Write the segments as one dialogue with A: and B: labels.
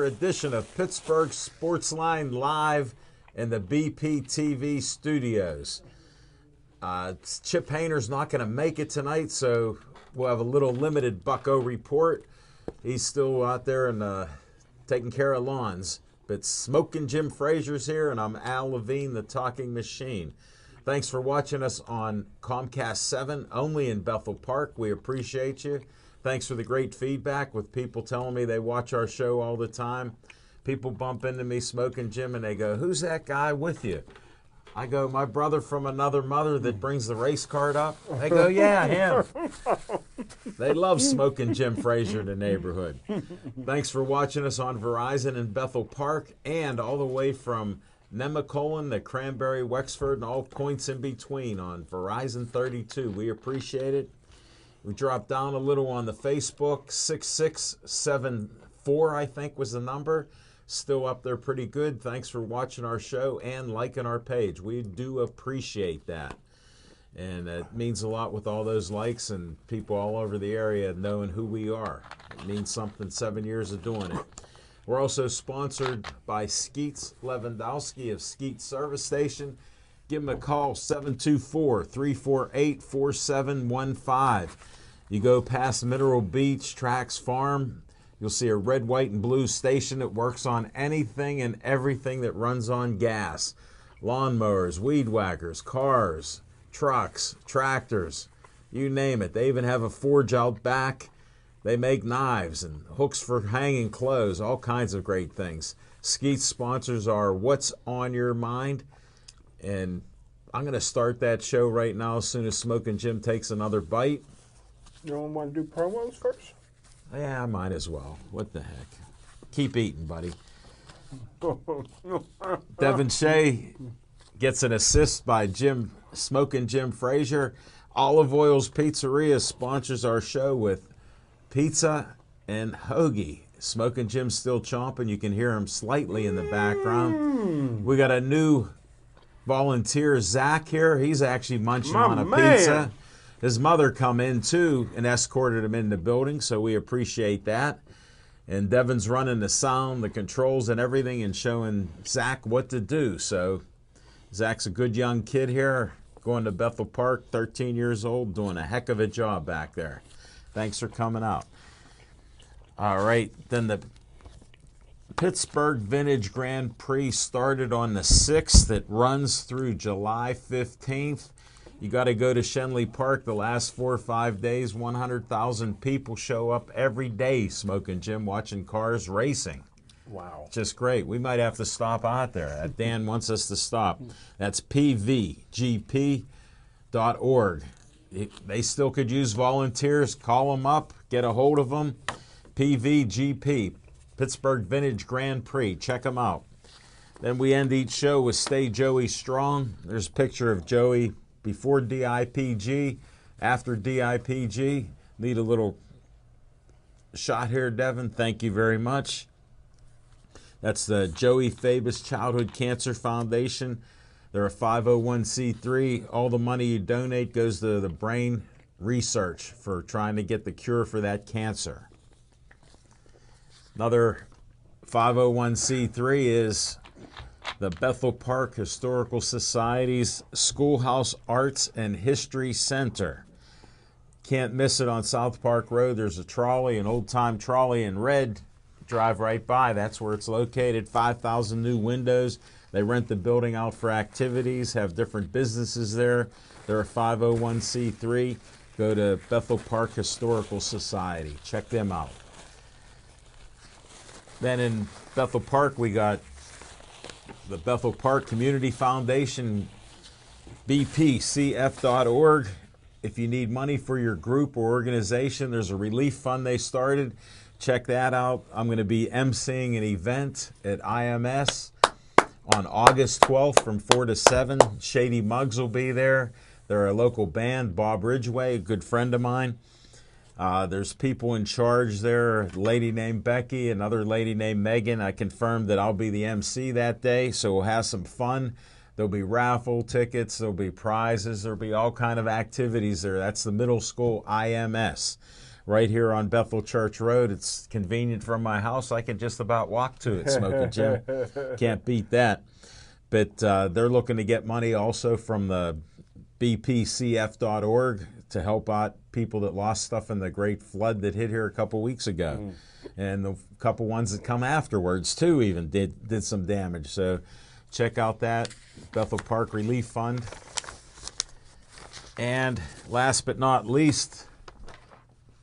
A: another edition of Pittsburgh Sportsline Live in the BP TV studios. Chip Hayner's not going to make it tonight, so we'll have a little limited Bucko report. He's still out there and taking care of lawns. But Smoking Jim Frazier's here, and I'm Al Levine, the talking machine. Thanks for watching us on Comcast 7, only in Bethel Park. We appreciate you. Thanks for the great feedback with people telling me they watch our show all the time. People bump into me, Smoking Jim, and they go, "Who's that guy with you?" I go, "My brother from another mother that brings the race cart up." They go, "Yeah, him." They love Smoking Jim Frazier in the neighborhood. Thanks for watching us on Verizon in Bethel Park and all the way from Nemacolin to Cranberry, Wexford, and all points in between on Verizon 32. We appreciate it. We dropped down a little on the Facebook, 6674, I think was the number. Still up there pretty good. Thanks for watching our show and liking our page. We do appreciate that. And it means a lot with all those likes and people all over the area knowing who we are. It means something, 7 years of doing it. We're also sponsored by Skeets Lewandowski of Skeets Service Station. Give them a call, 724-348-4715. You go past Mineral Beach Tracks Farm, you'll see a red, white, and blue station that works on anything and everything that runs on gas. Lawnmowers, weed whackers, cars, trucks, tractors, you name it. They even have a forge out back. They make knives and hooks for hanging clothes, all kinds of great things. Skeets sponsors are What's on Your Mind. And I'm going to start that show right now as soon as Smoking Jim takes another bite.
B: You don't want to do promos first?
A: Yeah, I might as well. What the heck? Keep eating, buddy. Devin Shea gets an assist by Smoking Jim Frazier. Olive Oil's Pizzeria sponsors our show with pizza and hoagie. Smoking Jim's still chomping. You can hear him slightly in the background. We got a new volunteer, Zach, here. He's actually munching on a pizza. His mother come in, too, and escorted him in the building, so we appreciate that. And Devin's running the sound, the controls, and everything, and showing Zach what to do. So Zach's a good young kid here, going to Bethel Park, 13 years old, doing a heck of a job back there. Thanks for coming out. All right, then the Pittsburgh Vintage Grand Prix started on the 6th. It runs through July 15th. You got to go to Shenley Park the last 4 or 5 days. 100,000 people show up every day, Smoking Jim, watching cars racing.
B: Wow.
A: Just great. We might have to stop out there. Dan wants us to stop. That's pvgp.org. They still could use volunteers. Call them up. Get a hold of them. PVGP, Pittsburgh Vintage Grand Prix. Check them out. Then we end each show with Stay Joey Strong. There's a picture of Joey before DIPG, after DIPG. Need a little shot here, Devin. Thank you very much. That's the Joey Fabus Childhood Cancer Foundation. They're a 501c3. All the money you donate goes to the brain research for trying to get the cure for that cancer. Another 501c3 is the Bethel Park Historical Society's Schoolhouse Arts and History Center. Can't miss it on South Park Road. There's a trolley, an old-time trolley in red. Drive right by. That's where it's located. 5,000 new windows. They rent the building out for activities, have different businesses there. They're a 501c3. Go to Bethel Park Historical Society. Check them out. Then in Bethel Park, we got the Bethel Park Community Foundation, bpcf.org. If you need money for your group or organization, there's a relief fund they started. Check that out. I'm going to be emceeing an event at IMS on August 12th from 4 to 7. Shady Muggs will be there. They're a local band, Bob Ridgway, a good friend of mine. There's people in charge there, a lady named Becky, another lady named Megan. I confirmed that I'll be the MC that day, so we'll have some fun. There'll be raffle tickets, there'll be prizes, there'll be all kind of activities there. That's the middle school IMS. right here on Bethel Church Road. It's convenient from my house. I can just about walk to it, Smoking Jim. Can't beat that. But they're looking to get money also from the bpcf.org to help out people that lost stuff in the great flood that hit here a couple weeks ago. And the couple ones that come afterwards, too, even did some damage. So check out that, Bethel Park Relief Fund. And last but not least,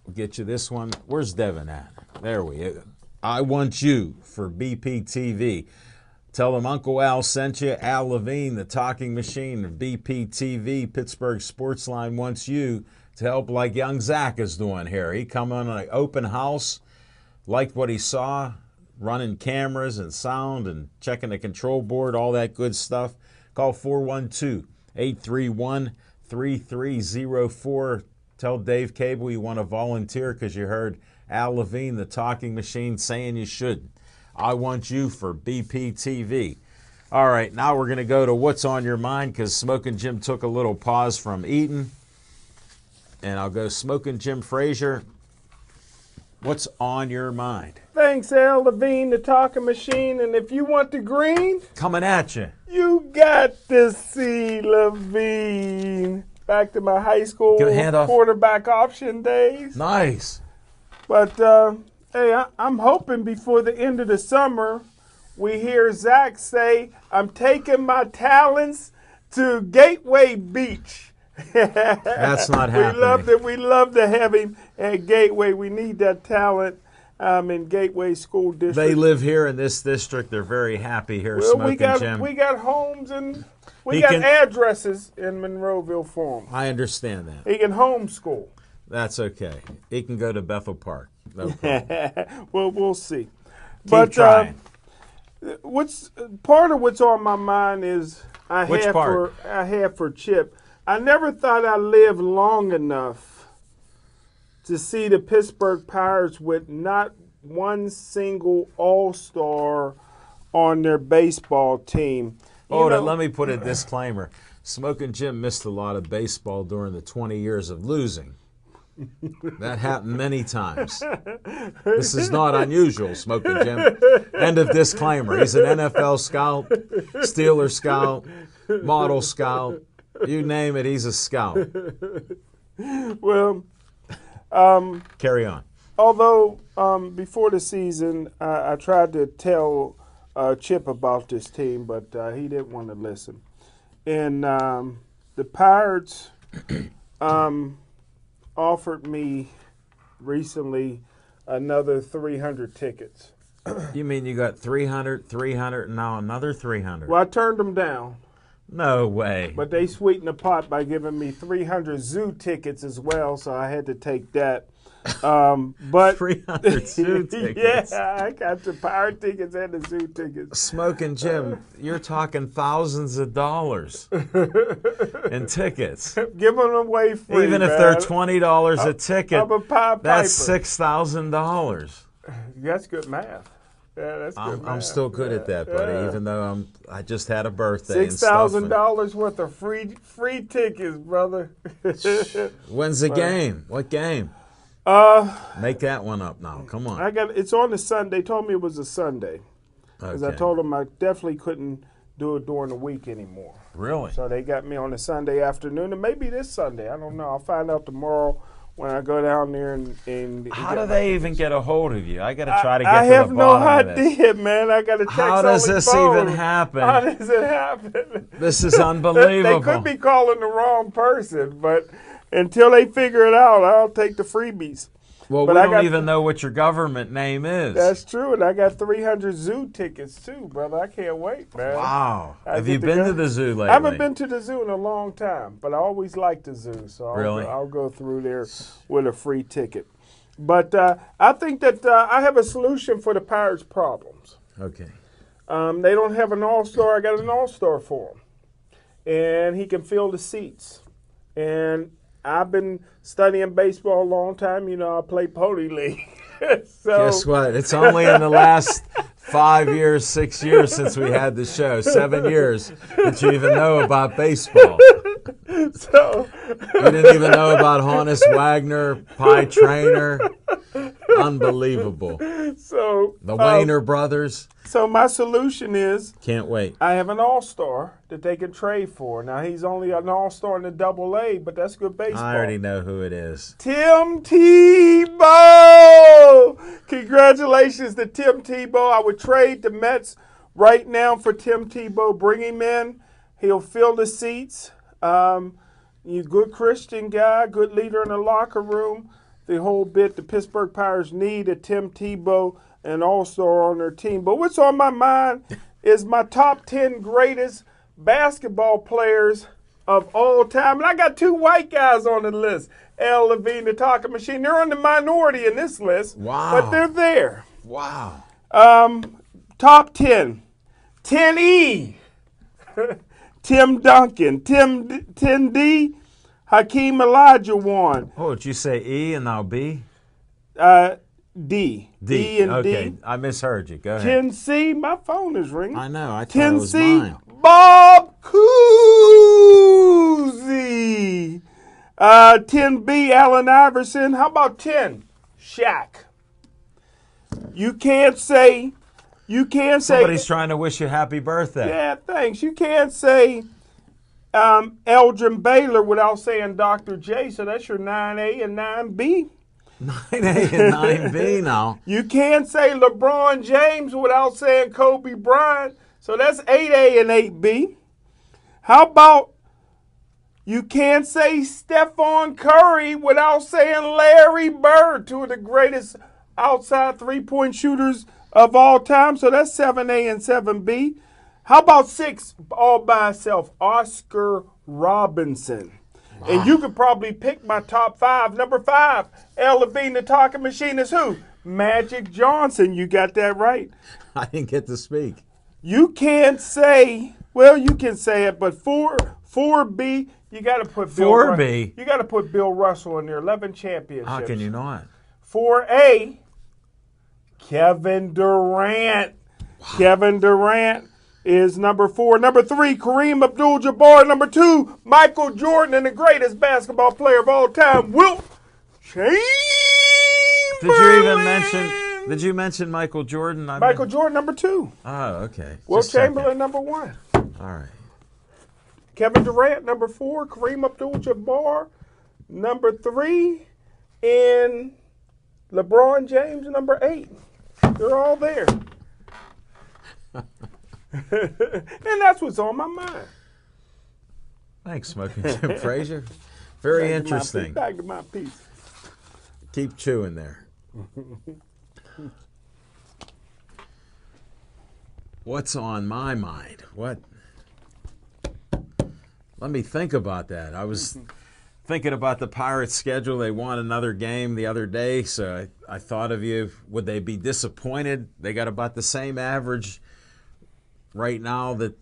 A: we'll get you this one. Where's Devin at? There we go. I Want You for BPTV. Tell them Uncle Al sent you. Al Levine, the talking machine of BPTV, Pittsburgh Sportsline, wants you to help like young Zach is doing here. He come on an open house, liked what he saw, running cameras and sound and checking the control board, all that good stuff. Call 412-831-3304. Tell Dave Cable you want to volunteer because you heard Al Levine, the talking machine, saying you should. I Want You for BPTV. All right, now we're going to go to What's on Your Mind because Smoking Jim took a little pause from eating. And I'll go Smoking Jim Frazier. What's on your mind?
B: Thanks, Al Levine, the talking machine. And if you want the green,
A: Coming at you.
B: you got to see Levine. Back to my high school
A: Give a hand off.
B: quarterback option days.
A: Nice.
B: But, hey, I'm hoping before the end of the summer, we hear Zach say, I'm taking my talents to Gateway Beach.
A: That's not happening.
B: We love to have him at Gateway. We need that talent in Gateway School District.
A: They live here in this district. They're very happy here,
B: Well,
A: Smoking Jim.
B: we got homes and we
A: He
B: got
A: can-
B: addresses in Monroeville for him.
A: I understand that.
B: He can homeschool.
A: That's okay. He can go to Bethel Park. No problem.
B: Well, we'll see.
A: Keep trying.
B: What's part of what's on my mind is
A: Which part?
B: I have for Chip. I never thought I'd live long enough to see the Pittsburgh Pirates with not one single All-Star on their baseball team.
A: Hold on, let me put a disclaimer. Smoking Jim missed a lot of baseball during the 20 years of losing. That happened many times. This is not unusual, Smoking Jim. End of disclaimer. He's an NFL scout, Steeler scout, model scout. You name it, he's a scout.
B: Well,
A: Carry on.
B: although before the season, I tried to tell Chip about this team, but he didn't want to listen. And the Pirates offered me recently another 300 tickets.
A: You mean you got 300, and now another 300?
B: Well, I turned them down,
A: No way.
B: but they sweetened the pot by giving me 300 zoo tickets as well, so I had to take that. But
A: 300 zoo tickets.
B: Yeah, I got the Pirate tickets and the zoo tickets.
A: Smoking Jim, you're talking thousands of dollars in tickets.
B: Giving them away free,
A: Even if
B: man.
A: they're $20 a ticket,
B: I'm a Pied
A: that's
B: Piper.
A: $6,000.
B: That's good math. Yeah, that's good math.
A: I'm still good at that, buddy.
B: Yeah.
A: Even though I just had a birthday. and stuff,
B: $6,000 worth of free tickets, brother.
A: and- When's the game? What game? Make that one up now. Come on.
B: It's on the Sunday. They told me it was a Sunday because I
A: Okay.
B: told them I definitely couldn't do it during the week anymore.
A: Really?
B: So they got me on a Sunday afternoon, and maybe this Sunday. I don't know. I'll find out tomorrow when I go down there and
A: How do they even get a hold of you? I got to try to get
B: I
A: to
B: have
A: the
B: no
A: bottom of this.
B: idea, man. I got to text
A: How does
B: only
A: this
B: phone.
A: even happen?
B: How does it happen?
A: This is
B: They
A: unbelievable.
B: could be calling the wrong person, but until they figure it out, I'll take the freebies.
A: Well,
B: But
A: we
B: I
A: don't
B: got-
A: even know what your government name is.
B: That's true, and I got 300 zoo tickets too, brother. I can't wait, man.
A: Wow.
B: I
A: Have
B: get
A: you
B: to
A: been
B: go-
A: to the zoo lately?
B: I haven't been to the zoo in a long time, but I always liked the zoo, so
A: Really?
B: I'll go through there with a free ticket. But I think that I have a solution for the Pirates' problems.
A: Okay.
B: They don't have an all-star. I got an all-star for him. And he can fill the seats. And I've been studying baseball a long time. You know, I play Pony League. So,
A: Guess what? It's only in the last 5 years, 6 years since we had the show, 7 years, that you even know about baseball.
B: So
A: You didn't even know about Honus Wagner, Pie Trainer. Unbelievable.
B: So
A: The Wayner brothers.
B: So my solution is
A: Can't wait.
B: I have an all-star that they can trade for. Now he's only an all-star in the Double-A, but that's good baseball.
A: I already know who it is.
B: Tim Tebow! Congratulations to Tim Tebow. I would trade the Mets right now for Tim Tebow. Bring him in. He'll fill the seats. You good Christian guy, good leader in the locker room. The whole bit. The Pittsburgh Pirates need a Tim Tebow, an all-star on their team. But what's on my mind is my top 10 greatest basketball players of all time. And I got 2 white guys on the list. Al Levine, the Talking Machine. They're on the minority in this list.
A: Wow.
B: But they're there.
A: Wow.
B: Top 10. 10E. Tim Duncan. Tim D. Hakeem Olajuwon.
A: Oh, did you say E and now B?
B: D.
A: D.
B: E and
A: Okay.
B: D.
A: I misheard you. Go ahead.
B: 10C. My phone is ringing.
A: I know. I thought it was
B: 10C.
A: mine.
B: Bob Cousy. 10B. Allen Iverson. How about 10? Shaq. You can't say.
A: Somebody's trying to wish you happy birthday.
B: Yeah, thanks. You can't say Elgin Baylor without saying Dr. J, so that's your 9A and 9B.
A: 9A and 9B now.
B: You can't say LeBron James without saying Kobe Bryant, so that's 8A and 8B. How about you can't say Stephon Curry without saying Larry Bird, 2 of the greatest outside three-point shooters of all time, so that's 7A and 7B. How about 6 all by itself? Oscar Robinson. Wow. And you could probably pick my top 5. Number 5, Al Levine, the Talking Machine is who? Magic Johnson. You got that right.
A: I didn't get to speak.
B: You can't say, well, you can say it, but 4B, you got to put Bill
A: 4B.
B: You got to put Bill Russell in there. 11 championships.
A: How can you not?
B: 4A, Kevin Durant. Wow. Kevin Durant is number 4. Number 3, Kareem Abdul-Jabbar. Number 2, Michael Jordan, and the greatest basketball player of all time, Wilt Chamberlain.
A: Did you mention Michael Jordan?
B: Michael Jordan, number 2.
A: Oh, okay.
B: Wilt Chamberlain, number 1.
A: All right.
B: Kevin Durant, number 4. Kareem Abdul-Jabbar, number 3. And LeBron James, number 8. They're all there. And that's what's on my mind.
A: Thanks, Smoking Jim Frazier. Very interesting.
B: Back to my piece.
A: Keep chewing there. What's on my mind? What? Let me think about that. I was thinking about the Pirates' schedule. They won another game the other day, so I thought of you. Would they be disappointed? They got about the same average right now that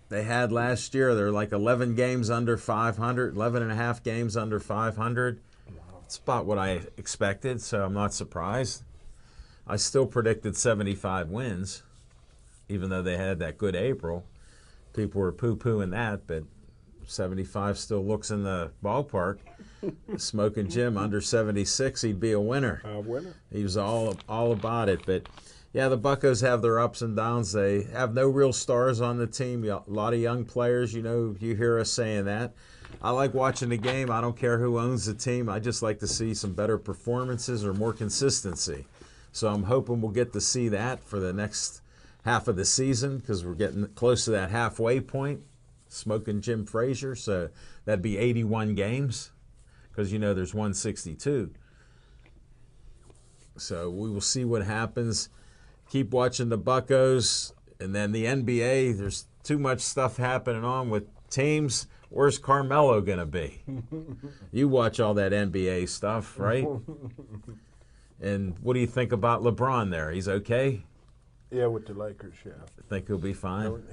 A: they had last year. They're like 11 games under 500, 11 and a half games under 500. It's about what I expected, so I'm not surprised. I still predicted 75 wins, even though they had that good April. People were poo-pooing that, but 75 still looks in the ballpark. Smoking Jim under 76, he'd be a winner.
B: A winner.
A: He was all about it. But yeah, the Buccos have their ups and downs. They have no real stars on the team. A lot of young players. You hear us saying that. I like watching the game. I don't care who owns the team. I just like to see some better performances or more consistency. So I'm hoping we'll get to see that for the next half of the season, because we're getting close to that halfway point. Smoking Jim Frazier, so that'd be 81 games, because there's 162. So we will see what happens. Keep watching the Buccos, and then the NBA. There's too much stuff happening on with teams. Where's Carmelo gonna be? You watch all that NBA stuff, right? And what do you think about LeBron there? He's okay?
B: Yeah, with the Lakers, yeah.
A: Think he'll be fine?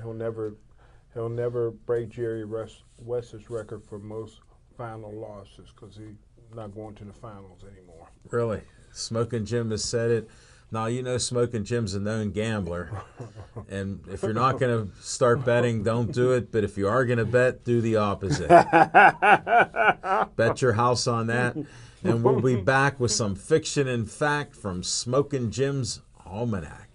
B: He'll never break Jerry West's record for most final losses, because he's not going to the finals anymore.
A: Really? Smoking Jim has said it. Now, you know Smoking Jim's a known gambler. And if you're not going to start betting, don't do it. But if you are going to bet, do the opposite. Bet your house on that. And we'll be back with some fiction and fact from Smoking Jim's Almanac.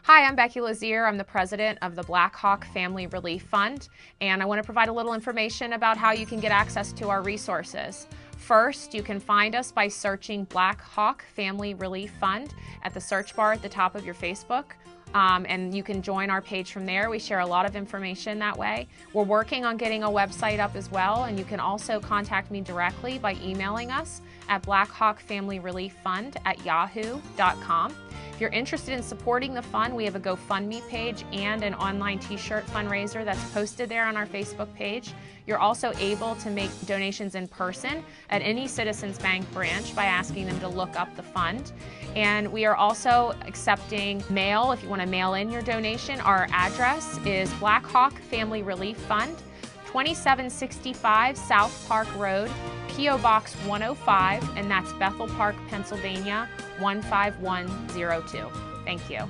C: Hi, I'm Becky Lazier. I'm the president of the Black Hawk Family Relief Fund, and I want to provide a little information about how you can get access to our resources. First, you can find us by searching Black Hawk Family Relief Fund at the search bar at the top of your Facebook. And you can join our page from there. We share a lot of information that way. We're working on getting a website up as well, and you can also contact me directly by emailing us at blackhawkfamilyrelieffund@yahoo.com. If you're interested in supporting the fund, we have a GoFundMe page and an online t-shirt fundraiser that's posted there on our Facebook page. You're also able to make donations in person at any Citizens Bank branch by asking them to look up the fund. And we are also accepting mail. If you want to mail in your donation, our address is Black Hawk Family Relief Fund, 2765 South Park Road, P.O. Box 105, and that's Bethel Park, Pennsylvania, 15102. Thank you.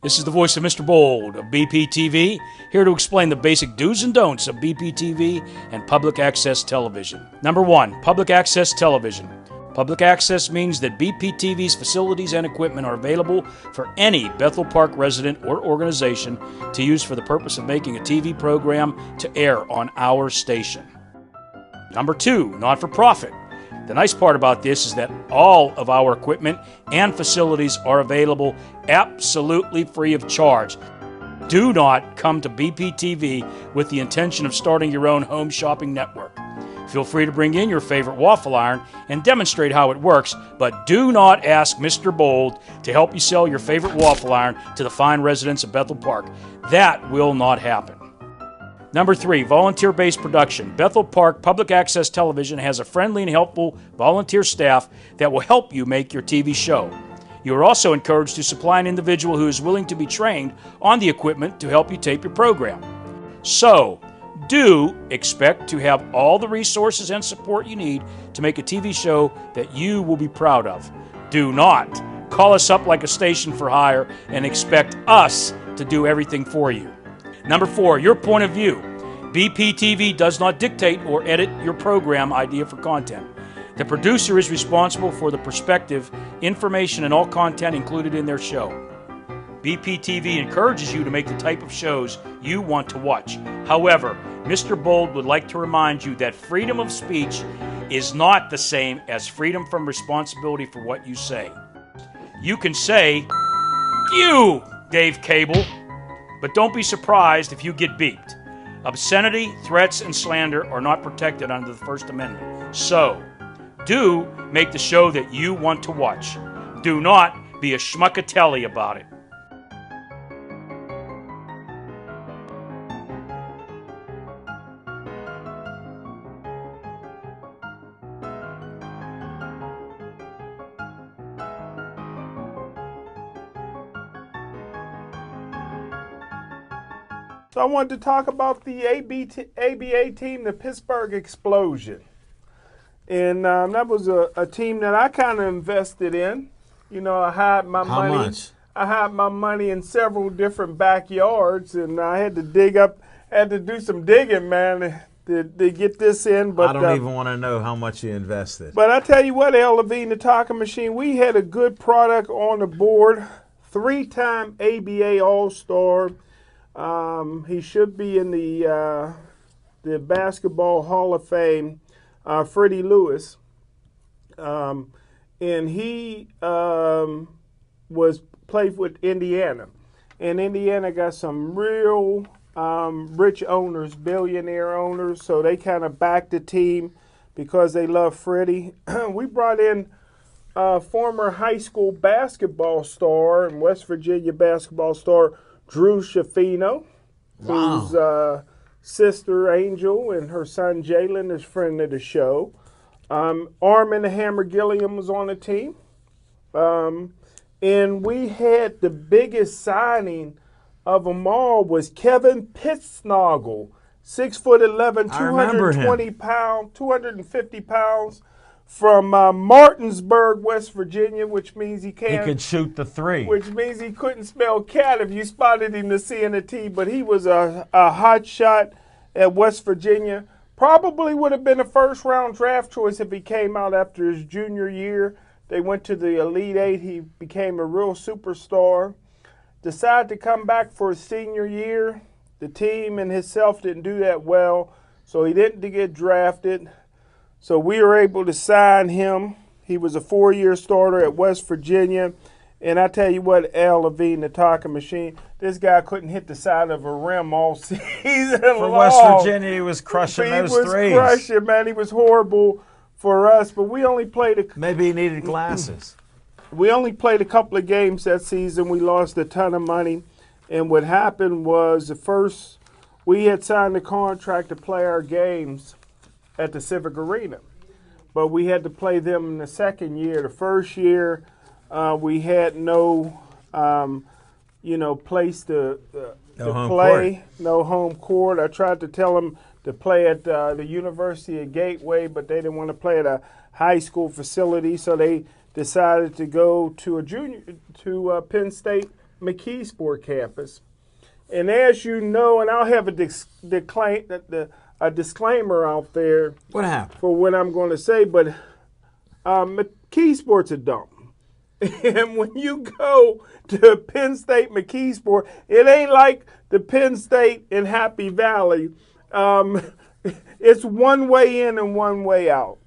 D: This is the voice of Mr. Bold of BPTV, here to explain the basic do's and don'ts of BPTV and public access television. Number 1, public access television. Public access means that BPTV's facilities and equipment are available for any Bethel Park resident or organization to use for the purpose of making a TV program to air on our station. Number 2, not-for-profit. The nice part about this is that all of our equipment and facilities are available absolutely free of charge. Do not come to BPTV with the intention of starting your own home shopping network. Feel free to bring in your favorite waffle iron and demonstrate how it works, but do not ask Mr. Bold to help you sell your favorite waffle iron to the fine residents of Bethel Park. That will not happen. Number 3, volunteer-based production. Bethel Park Public Access Television has a friendly and helpful volunteer staff that will help you make your TV show. You are also encouraged to supply an individual who is willing to be trained on the equipment to help you tape your program. So, do expect to have all the resources and support you need to make a TV show that you will be proud of. Do not call us up like a station for hire and expect us to do everything for you. Number 4, your point of view. BPTV does not dictate or edit your program idea for content. The producer is responsible for the perspective, information, and all content included in their show. BPTV encourages you to make the type of shows you want to watch. However, Mr. Bold would like to remind you that freedom of speech is not the same as freedom from responsibility for what you say. You can say, "You, Dave Cable," but don't be surprised if you get beeped. Obscenity, threats, and slander are not protected under the First Amendment. So, do make the show that you want to watch. Do not be a schmuckatelli about it.
B: So I wanted to talk about the ABA team, the Pittsburgh Explosion. And that was a team that I kind of invested in. You know, I had my money.
A: How much?
B: I had my money in several different backyards, and I had to do some digging, man, to get this in. But
A: I don't even want to know how much you invested.
B: But I tell you what, L. Levine, the talking machine, we had a good product on the board. 3-time ABA All-Star. He should be in the Basketball Hall of Fame, Freddie Lewis. And he was played with Indiana. And Indiana got some real rich owners, billionaire owners, so they kind of backed the team because they love Freddie. We brought in former high school basketball star and West Virginia basketball star Drew Shafino, whose sister Angel and her son Jalen is friend of the show. Armin the Hammer Gilliam was on the team. And we had the biggest signing of them all was Kevin Pittsnoggle, 6'11", 220 pounds, 250 pounds, from Martinsburg, West Virginia, which means he
A: could shoot the three.
B: Which means he couldn't spell cat if you spotted him to see in the T. But he was a hot shot at West Virginia. Probably would have been a first-round draft choice if he came out after his junior year. They went to the Elite Eight. He became a real superstar. Decided to come back for his senior year. The team and himself didn't do that well, so he didn't get drafted. So we were able to sign him. He was a 4-year starter at West Virginia. And I tell you what, Al Levine, the talking machine, this guy couldn't hit the side of a rim all season
A: For West Virginia, he was crushing those threes.
B: He was crushing, man. He was horrible for us, but we only played
A: maybe he needed glasses.
B: We only played a couple of games that season. We lost a ton of money. And what happened was we had signed a contract to play our games at the Civic Arena. But we had to play them in the second year. The first year, we had no, place to play, no home court. I tried to tell them to play at the University of Gateway, but they didn't want to play at a high school facility, so they decided to go to Penn State McKeesport campus. And as you know, and I'll have a disclaimer out there.
A: What happened?
B: For what I'm going to say, but McKeesport's a dump. And when you go to Penn State McKeesport, it ain't like the Penn State in Happy Valley. It's one way in and one way out.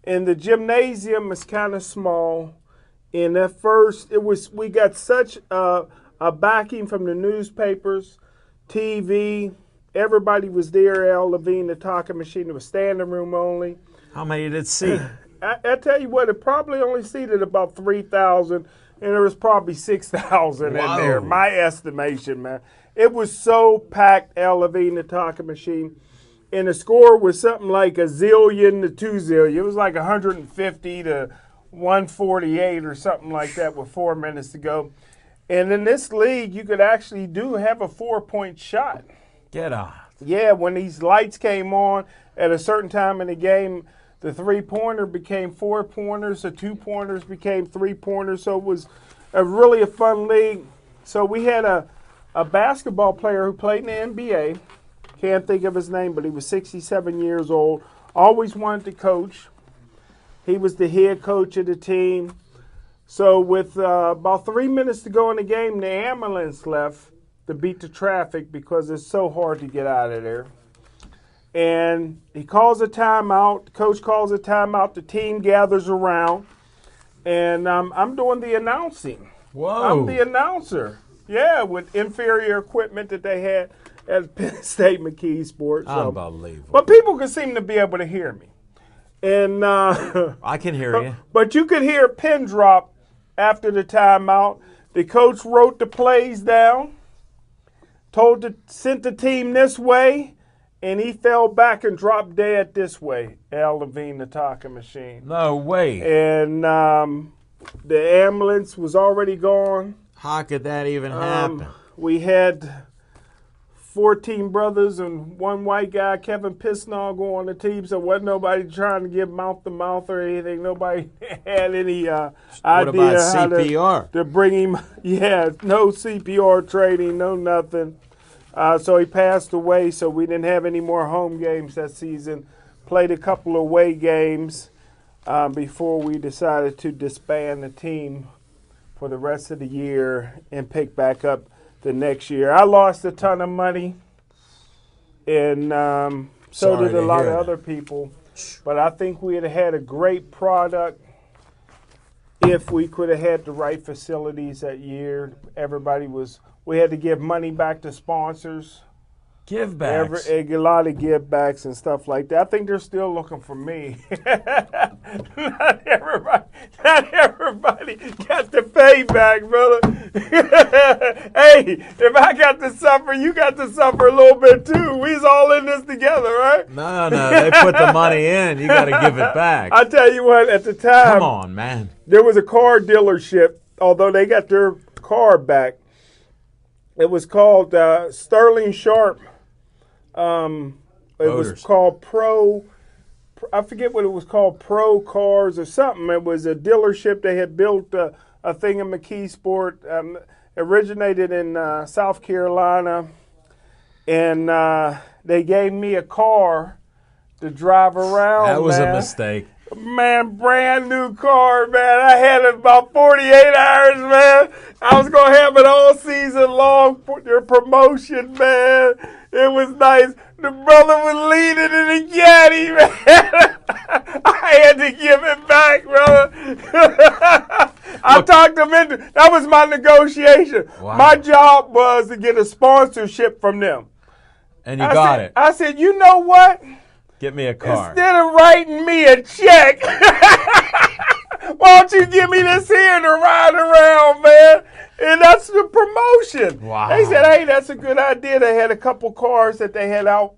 B: And the gymnasium is kind of small. And at first, we got such a backing from the newspapers, TV. Everybody was there. Al Levine, the talking machine. It was standing room only.
A: How many did it seat?
B: I tell you what, it probably only seated about 3,000, and there was probably 6,000 in there. My estimation, man. It was so packed, Al Levine, the talking machine. And the score was something like 1,000,000 to 2,000,000. It was like 150 to 148 or something like that with 4 minutes to go. And in this league, you could actually have a 4-point shot.
A: Get on.
B: Yeah, when these lights came on at a certain time in the game, the 3-pointer became 4-pointers, the 2-pointers became 3-pointers. So it was really a fun league. So we had a basketball player who played in the NBA. Can't think of his name, but he was 67 years old. Always wanted to coach. He was the head coach of the team. So with about 3 minutes to go in the game, the ambulance left to beat the traffic because it's so hard to get out of there. And he calls a timeout. The coach calls a timeout. The team gathers around. And I'm doing the announcing.
A: Whoa.
B: I'm the announcer. Yeah, with inferior equipment that they had at Penn State McKeesport. So.
A: Unbelievable.
B: But people could seem to be able to hear me. And
A: I can hear you.
B: But you could hear a pin drop after the timeout. The coach wrote the plays down, sent the team this way, and he fell back and dropped dead this way. Al Levine, the talking machine.
A: No way.
B: And the ambulance was already gone.
A: How could that even happen?
B: We had 14 brothers and one white guy, Kevin Pittsnoggle, on the team, so wasn't nobody trying to give mouth-to-mouth or anything. Nobody had any idea
A: what about CPR?
B: To bring him. Yeah, no CPR training, no nothing. So he passed away, so we didn't have any more home games that season. Played a couple of away games before we decided to disband the team for the rest of the year and pick back up the next year. I lost a ton of money, and so did a lot of other people. But I think we had had a great product if we could have had the right facilities that year. We had to give money back to sponsors.
A: Give backs.
B: A lot of give backs and stuff like that. I think they're still looking for me. Not everybody got the payback, brother. Hey, if I got to suffer, you got to suffer a little bit too. We's all in this together, right?
A: No, they put the money in. You got to give it back.
B: I tell you what, at the time,
A: Come on, man.
B: there was a car dealership, although they got their car back. It was called Sterling Sharp. It was
A: Motors.
B: called Pro. I forget what it was called, Pro Cars or something. It was a dealership. They had built a thing in McKeesport. Originated in South Carolina, and they gave me a car to drive around.
A: That was
B: man.
A: a mistake.
B: Man, brand new car, man. I had it about 48 hours, man. I was going to have it all season long for your promotion, man. It was nice. The brother was leading in a caddy, man. I had to give it back, brother. I talked him into that was my negotiation.
A: Wow.
B: My job was to get a sponsorship from them.
A: And you got
B: said,
A: it.
B: I said, you know what?
A: Get me a car.
B: Instead of writing me a check, why don't you give me this here to ride around, man? And that's the promotion.
A: Wow.
B: They said, hey, that's a good idea. They had a couple cars that they had out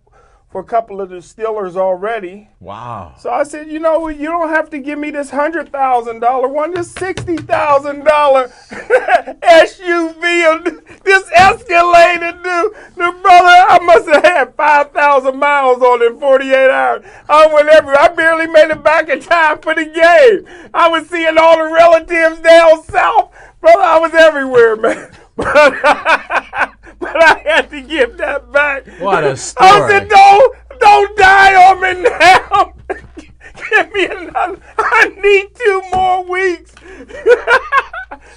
B: for a couple of the Steelers already.
A: Wow.
B: So I said, you know what? You don't have to give me this $100,000 one, this $60,000 SUV, this Escalade, dude. The brother, I must have had 5,000 miles on it in 48 hours. I went everywhere. I barely made it back in time for the game. I was seeing all the relatives down south. Brother, I was everywhere, man. But I had to give that back.
A: What a story.
B: I said, don't die on me now. Give me another. I need 2 more weeks.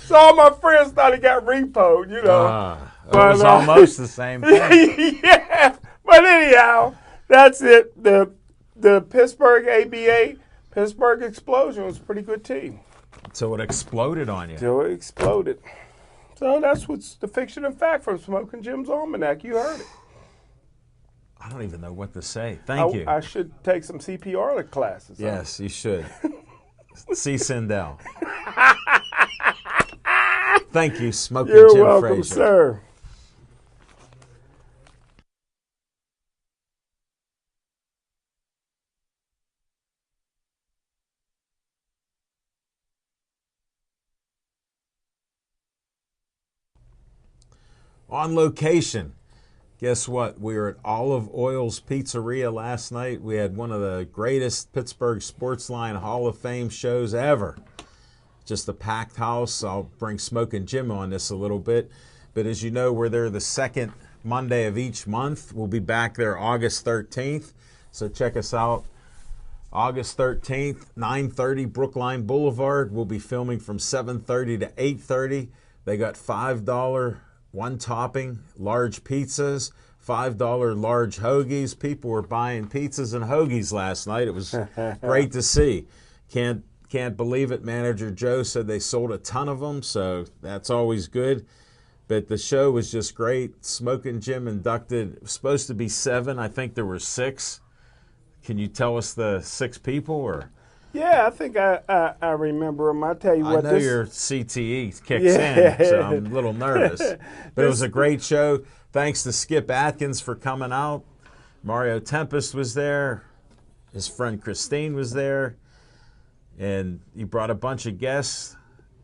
B: So all my friends thought it got repoed, you know.
A: It was almost the same thing.
B: Yeah. But anyhow, that's it. The Pittsburgh ABA, Pittsburgh Explosion was a pretty good team.
A: So it exploded on you.
B: So it exploded. So that's what's the fiction and fact from Smoking Jim's Almanac. You heard it.
A: I don't even know what to say. Thank you.
B: I should take some CPR classes.
A: Yes, you should. See Sindel. Thank you, Smoking
B: You're
A: Jim
B: welcome,
A: Frazier.
B: sir.
A: On location. Guess what? We were at Olive Oil's Pizzeria last night. We had one of the greatest Pittsburgh Sportsline Hall of Fame shows ever. Just a packed house. I'll bring Smokin' Jim on this a little bit. But as you know, we're there the second Monday of each month. We'll be back there August 13th. So check us out. August 13th, 9:30 Brookline Boulevard. We'll be filming from 7:30 to 8:30. They got $5 one topping large pizzas, $5 large hoagies. People were buying pizzas and hoagies last night. It was great to see. Can't believe it. Manager Joe said they sold a ton of them, so that's always good. But the show was just great. Smokin' Jim inducted, it was supposed to be 7. I think there were 6. Can you tell us the 6 people? Or
B: Yeah, I think I remember them. I tell you what,
A: I know your CTE kicks in, so I'm a little nervous. But it was a great show. Thanks to Skip Atkins for coming out. Mario Tempest was there. His friend Christine was there. And he brought a bunch of guests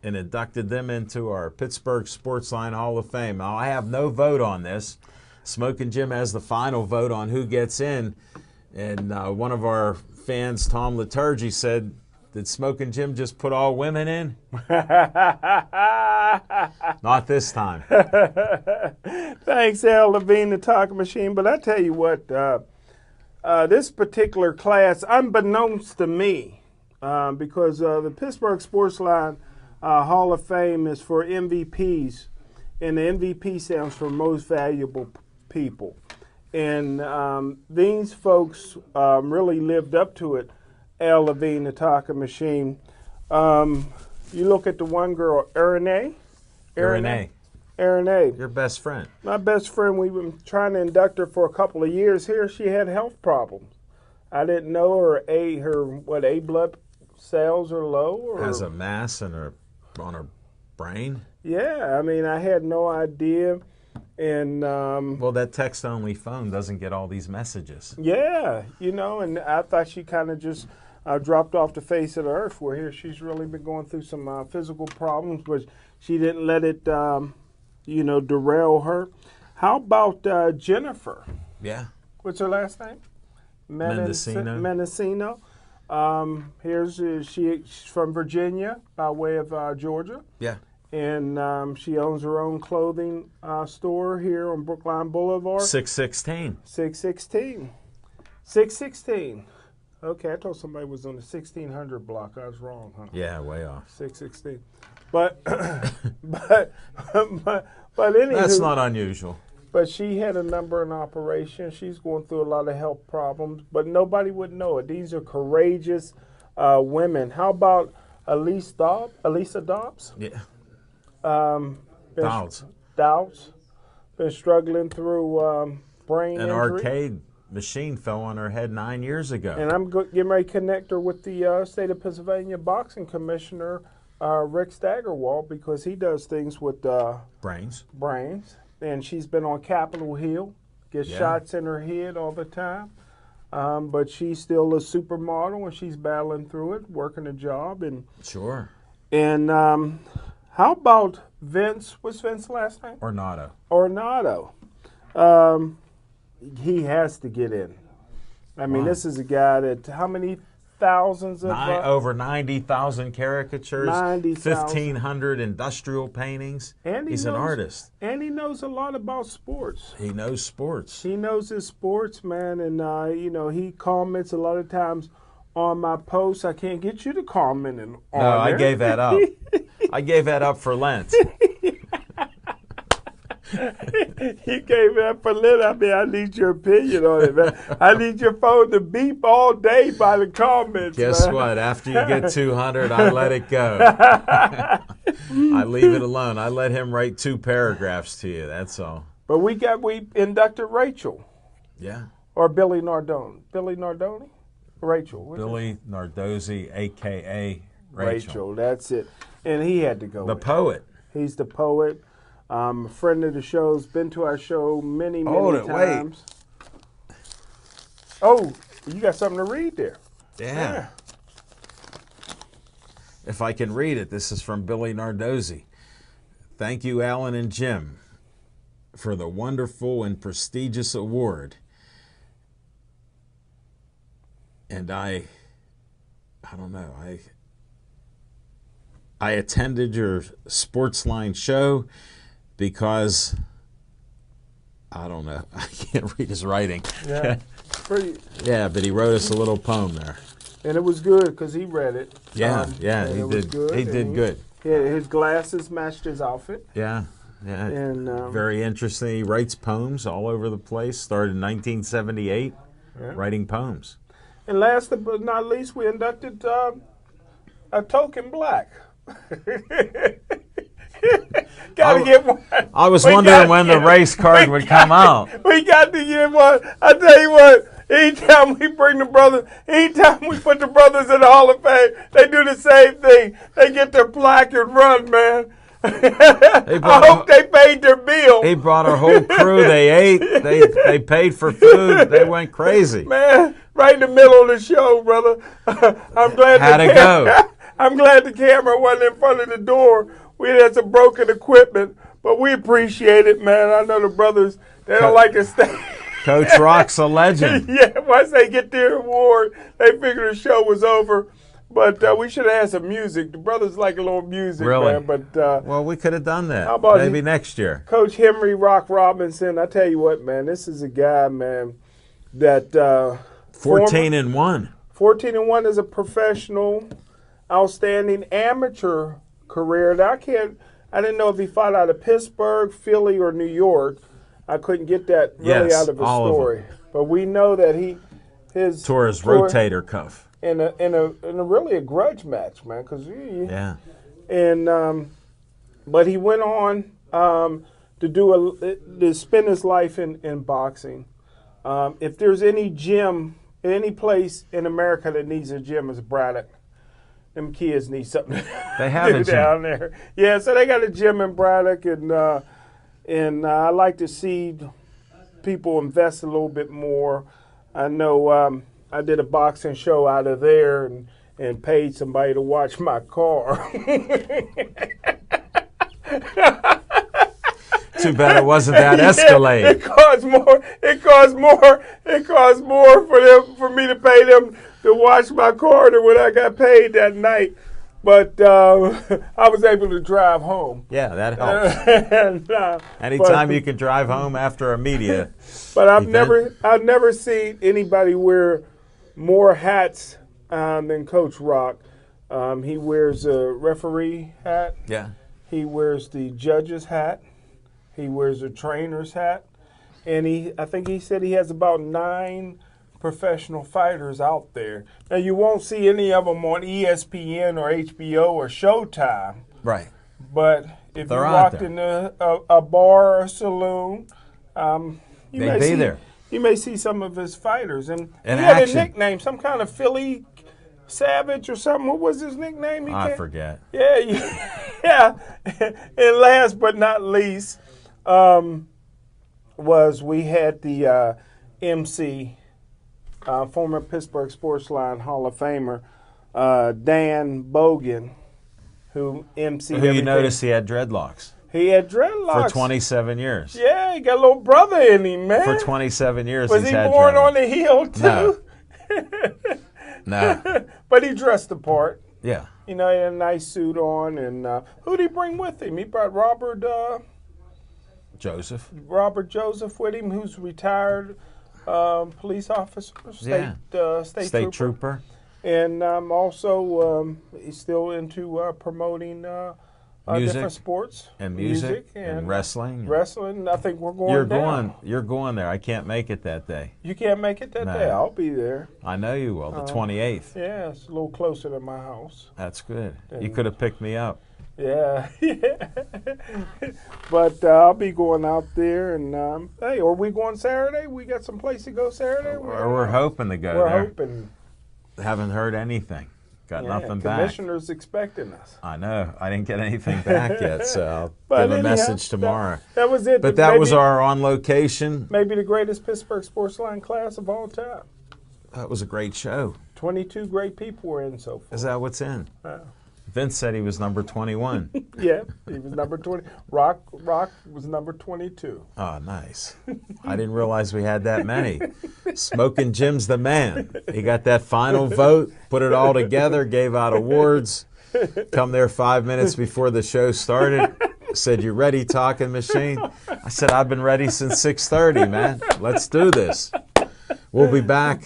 A: and inducted them into our Pittsburgh Sportsline Hall of Fame. Now, I have no vote on this. Smokin' Jim has the final vote on who gets in. And one of our fans, Tom Liturgy, said, did Smokin' Jim just put all women in? Not this time.
B: Thanks, Al Levine, the talking machine. But I tell you what, this particular class, unbeknownst to me, because the Pittsburgh Sportsline Hall of Fame is for MVPs, and the MVP stands for Most Valuable People. And these folks really lived up to it. Al Levine, the talking machine. You look at the one girl, Irene. Aaron A.
A: Your best friend.
B: My best friend, we've been trying to induct her for a couple of years here. She had health problems. I didn't know her A blood cells are low. Or,
A: Has a mass on her brain.
B: yeah, I mean, I had no idea. And
A: Well, that text-only phone doesn't get all these messages.
B: yeah, and I thought she kind of just dropped off the face of the earth. Where here she's really been going through some physical problems, but she didn't let it, derail her. How about Jennifer?
A: Yeah.
B: What's her last name?
A: Mendocino.
B: Mendocino. She's from Virginia by way of Georgia.
A: Yeah.
B: And she owns her own clothing store here on Brookline Boulevard.
A: 616.
B: 616. 616. Okay, I thought somebody was on the 1600 block. I was wrong, huh?
A: Yeah, way off.
B: 616. But anyway.
A: That's not unusual.
B: But she had a number in operation. She's going through a lot of health problems, but nobody would know it. These are courageous women. How about Elisa Dobbs?
A: Yeah.
B: Doubts. Been struggling through brain
A: An
B: injury.
A: arcade machine fell on her head 9 years ago.
B: And I'm getting ready to connect her with the state of Pennsylvania boxing commissioner, Rick Staggerwald, because he does things with
A: Brains.
B: brains. And she's been on Capitol Hill, gets
A: Yeah.
B: shots in her head all the time. But she's still a supermodel, and she's battling through it, working a job.
A: Sure.
B: And how about Vince? What's Vince's last name?
A: Ornato.
B: Ornato. He has to get in. I mean,
A: Wow.
B: this is a guy that, how many thousands of...
A: Over 90,000 caricatures,
B: 90,000.
A: 1,500 industrial paintings.
B: And
A: He's an
B: knows-
A: artist.
B: And he knows a lot about sports.
A: He knows sports.
B: He knows his sports, man, and he comments a lot of times on my posts. I can't get you to comment on
A: No, I
B: there.
A: gave that up. I gave that up for Lent.
B: You gave that for lit. I mean, I need your opinion on it, man. I need your phone to beep all day by the comments.
A: Guess
B: man.
A: what? After you get 200, I let it go. I leave it alone. I let him write 2 paragraphs to you. That's all.
B: But we inducted Rachel
A: Yeah.
B: or Billy Nardone. Billy Nardone? Rachel. What's
A: Billy Nardozzi, a.k.a.
B: it?
A: Rachel.
B: That's it. And he had to go.
A: The
B: in.
A: poet.
B: He's the poet. A friend of the show's been to our show many
A: Hold it, wait.
B: times. Oh, you got something to read there.
A: Yeah. If I can read it, this is from Billy Nardozzi. Thank you, Alan and Jim, for the wonderful and prestigious award. And I don't know, I attended your Sportsline show because, I don't know, I can't read his writing.
B: Yeah.
A: Yeah, but he wrote us a little poem there.
B: And it was good because he read it.
A: Yeah,
B: and
A: he
B: it was
A: did.
B: good,
A: He
B: and
A: did good.
B: His glasses matched his outfit.
A: Yeah.
B: And
A: Very interesting. He writes poems all over the place. Started in 1978, writing poems.
B: And last but not least, we inducted a token black. Gotta get one.
A: I was
B: We
A: wondering
B: gotta
A: when the
B: get-
A: race card would come out.
B: We got to get one. I tell you what, anytime we bring the brothers, anytime we put the brothers in the Hall of Fame, they do the same thing. They get their plaque and run, man. I hope they paid their bill.
A: He brought our whole crew. They ate. They paid for food. They went crazy.
B: Man, right in the middle of the show, brother. I'm glad
A: Had to go.
B: I'm glad the camera wasn't in front of the door. We had some broken equipment, but we appreciate it, man. I know the brothers, they don't like to stay.
A: Coach Rock's a legend.
B: Yeah, once they get their award, they figure the show was over. But we should have had some music. The brothers like a little music,
A: Really?
B: man. But
A: Well, we could have done that.
B: How about
A: Maybe
B: he-
A: next year.
B: Coach Henry Rock Robinson, I tell you what, man, this is a guy, man, that
A: 14-1.
B: 14-1 as a professional, outstanding amateur career. Now, I didn't know if he fought out of Pittsburgh, Philly, or New York. I couldn't get that really
A: Yes,
B: out of his
A: all of
B: story. But we know that his
A: Tore his rotator cuff.
B: in a really a grudge match, man. Because
A: Yeah.
B: and but he went on to spend his life in boxing. If there's any gym, any place in America that needs a gym, it's Braddock. Them kids need something
A: They have
B: to
A: a
B: do
A: gym.
B: down there. Yeah, so they got a gym in Braddock, and I like to see people invest a little bit more. I know I did a boxing show out of there and paid somebody to watch my car.
A: Too bad it wasn't that Escalade.
B: Yeah, it costs more for me to pay them to wash my car than what I got paid that night. But I was able to drive home.
A: Yeah, that helps.
B: and,
A: Anytime you can drive home after a media.
B: But I've
A: event.
B: never seen anybody wear more hats than Coach Rock. He wears a referee hat.
A: Yeah.
B: He wears the judge's hat. He wears a trainer's hat. And I think he said he has about 9 professional fighters out there. Now, you won't see any of them on ESPN or HBO or Showtime.
A: Right.
B: But if
A: They're
B: you
A: out
B: walked
A: there.
B: in a bar or a saloon,
A: They'd be there.
B: You may see some of his fighters. And
A: In
B: he had
A: action.
B: a nickname, some kind of Philly Savage or something. What was his nickname?
A: I forget.
B: Yeah, yeah. And last but not least, we had the MC, former Pittsburgh Sportsline Hall of Famer, Dan Bogan, who MC'd
A: Who you
B: everything.
A: noticed he had dreadlocks
B: He had dreadlocks.
A: for 27 years.
B: Yeah, he got a little brother in him, man.
A: For 27 years
B: Was
A: he's
B: he
A: had
B: born
A: dreadlocks.
B: on the hill, too?
A: No.
B: But he dressed the part.
A: Yeah.
B: You know, he had a nice suit on. And who'd he bring with him? He brought Robert
A: Joseph.
B: Joseph with him, who's retired police officer, state
A: Trooper.
B: And also he's still into promoting
A: Music.
B: different sports
A: And music. And wrestling.
B: Wrestling. I think we're going down.
A: You're going there. I can't make it that day.
B: You can't make it that
A: No.
B: day. I'll be there.
A: I know you will. The 28th.
B: Yeah, it's a little closer to my house.
A: That's good. You could have picked me up.
B: Yeah, yeah. But I'll be going out there, and hey, are we going Saturday? We got some place to go Saturday.
A: We're hoping to go
B: We're
A: there.
B: hoping.
A: Haven't heard anything. Got
B: Yeah,
A: nothing back.
B: Commissioner's expecting us.
A: I know. I didn't get anything back yet, so I'll
B: But
A: give a
B: anyhow,
A: message tomorrow.
B: That was it.
A: But that
B: Maybe-
A: was our on location.
B: maybe the greatest Pittsburgh Sportsline class of all time.
A: That was a great show.
B: 22 great people were in so far.
A: Is that what's in?
B: Wow.
A: Vince said he was number 21.
B: Yeah, he was number 20. Rock was number 22.
A: Oh, nice. I didn't realize we had that many. Smoking Jim's the man. He got that final vote, put it all together, gave out awards. Come there 5 minutes before the show started. Said, "You ready, talking machine?" I said, "I've been ready since 6:30, man. Let's do this." We'll be back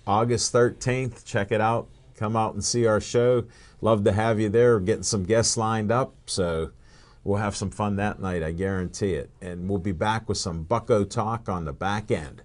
A: August 13th. Check it out. Come out and see our show. Love to have you there. We're getting some guests lined up, so we'll have some fun that night, I guarantee it. And we'll be back with some Bucko talk on the back end.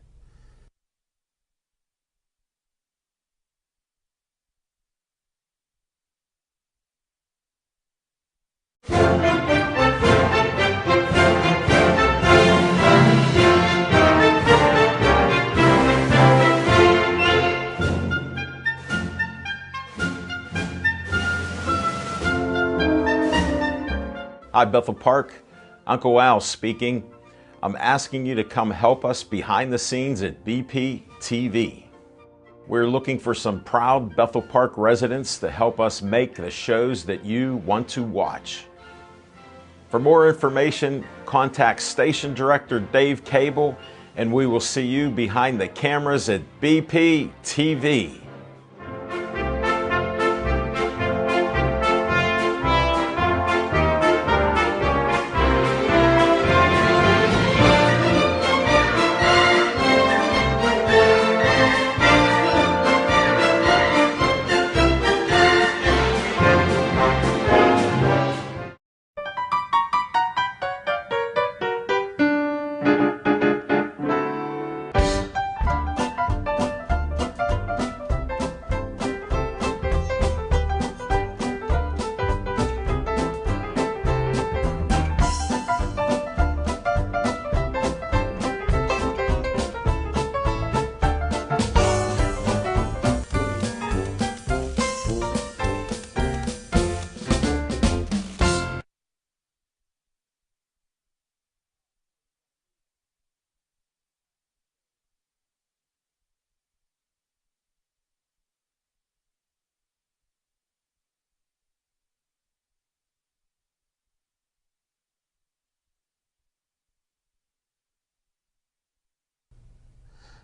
A: Hi, Bethel Park. Uncle Al speaking. I'm asking you to come help us behind the scenes at BP TV. We're looking for some proud Bethel Park residents to help us make the shows that you want to watch. For more information, contact Station Director Dave Cable, and we will see you behind the cameras at BP TV.